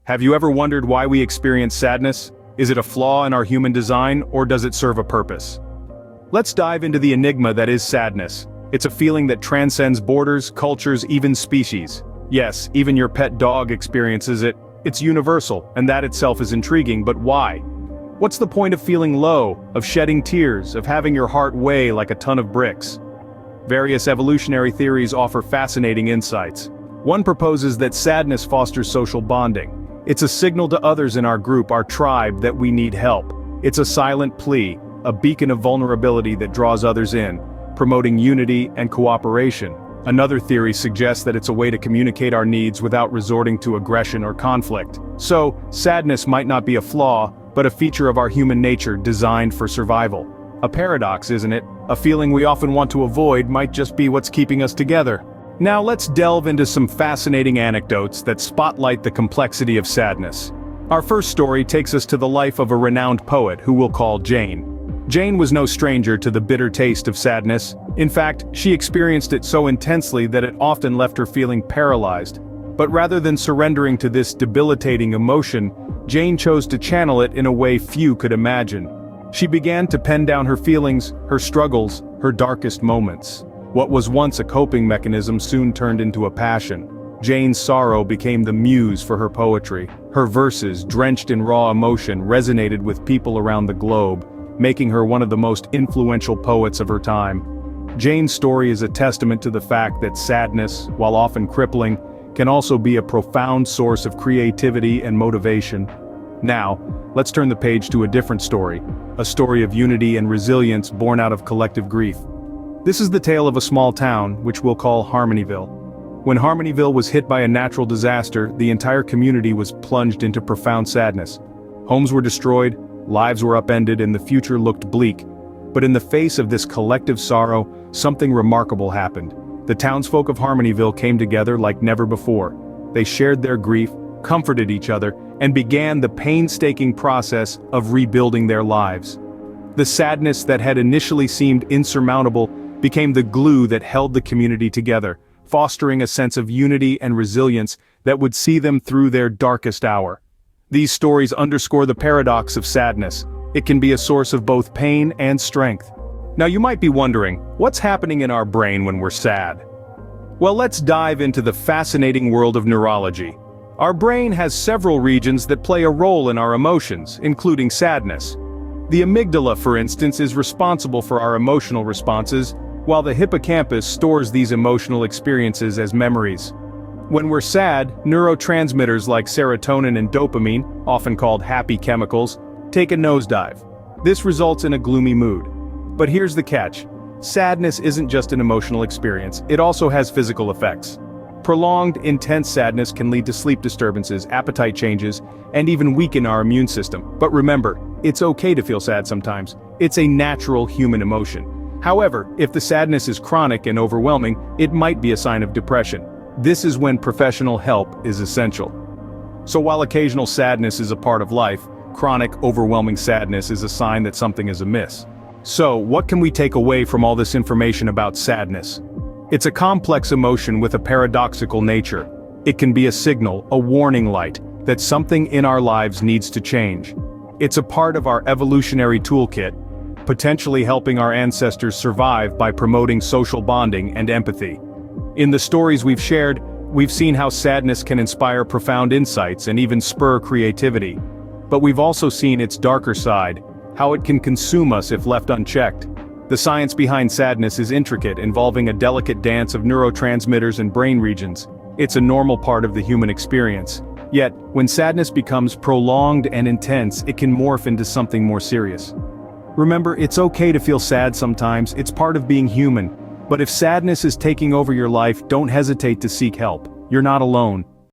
Have you ever wondered why we experience sadness? Is it a flaw in our human design, or does it serve a purpose? Let's dive into the enigma that is sadness. It's a feeling that transcends borders, cultures, even species. Yes, even your pet dog experiences it. It's universal, and that itself is intriguing, but why? What's the point of feeling low, of shedding tears, of having your heart weigh like a ton of bricks? Various evolutionary theories offer fascinating insights. One proposes that sadness fosters social bonding. It's a signal to others in our group, our tribe, that we need help. It's a silent plea, a beacon of vulnerability that draws others in, promoting unity and cooperation. Another theory suggests that it's a way to communicate our needs without resorting to aggression or conflict. So, sadness might not be a flaw, but a feature of our human nature designed for survival. A paradox, isn't it? A feeling we often want to avoid might just be what's keeping us together. Now let's delve into some fascinating anecdotes that spotlight the complexity of sadness. Our first story takes us to the life of a renowned poet who we'll call Jane. Jane was no stranger to the bitter taste of sadness. In fact, she experienced it so intensely that it often left her feeling paralyzed. But rather than surrendering to this debilitating emotion, Jane chose to channel it in a way few could imagine. She began to pen down her feelings, her struggles, her darkest moments. What was once a coping mechanism soon turned into a passion. Jane's sorrow became the muse for her poetry. Her verses, drenched in raw emotion, resonated with people around the globe, making her one of the most influential poets of her time. Jane's story is a testament to the fact that sadness, while often crippling, can also be a profound source of creativity and motivation. Now, let's turn the page to a different story, a story of unity and resilience born out of collective grief. This is the tale of a small town, which we'll call Harmonyville. When Harmonyville was hit by a natural disaster, the entire community was plunged into profound sadness. Homes were destroyed, lives were upended, and the future looked bleak. But in the face of this collective sorrow, something remarkable happened. The townsfolk of Harmonyville came together like never before. They shared their grief, comforted each other, and began the painstaking process of rebuilding their lives. The sadness that had initially seemed insurmountable became the glue that held the community together, fostering a sense of unity and resilience that would see them through their darkest hour. These stories underscore the paradox of sadness. It can be a source of both pain and strength. Now you might be wondering, what's happening in our brain when we're sad? Well, let's dive into the fascinating world of neurology. Our brain has several regions that play a role in our emotions, including sadness. The amygdala, for instance, is responsible for our emotional responses, while the hippocampus stores these emotional experiences as memories. When we're sad, neurotransmitters like serotonin and dopamine, often called happy chemicals, take a nosedive. This results in a gloomy mood. But here's the catch. Sadness isn't just an emotional experience, it also has physical effects. Prolonged, intense sadness can lead to sleep disturbances, appetite changes, and even weaken our immune system. But remember, it's okay to feel sad sometimes. It's a natural human emotion. However, if the sadness is chronic and overwhelming, it might be a sign of depression. This is when professional help is essential. So while occasional sadness is a part of life, chronic, overwhelming sadness is a sign that something is amiss. So, what can we take away from all this information about sadness? It's a complex emotion with a paradoxical nature. It can be a signal, a warning light, that something in our lives needs to change. It's a part of our evolutionary toolkit, potentially helping our ancestors survive by promoting social bonding and empathy. In the stories we've shared, we've seen how sadness can inspire profound insights and even spur creativity. But we've also seen its darker side, how it can consume us if left unchecked. The science behind sadness is intricate, involving a delicate dance of neurotransmitters and brain regions. It's a normal part of the human experience. Yet, when sadness becomes prolonged and intense, it can morph into something more serious. Remember, it's okay to feel sad sometimes, it's part of being human. But if sadness is taking over your life, don't hesitate to seek help. You're not alone.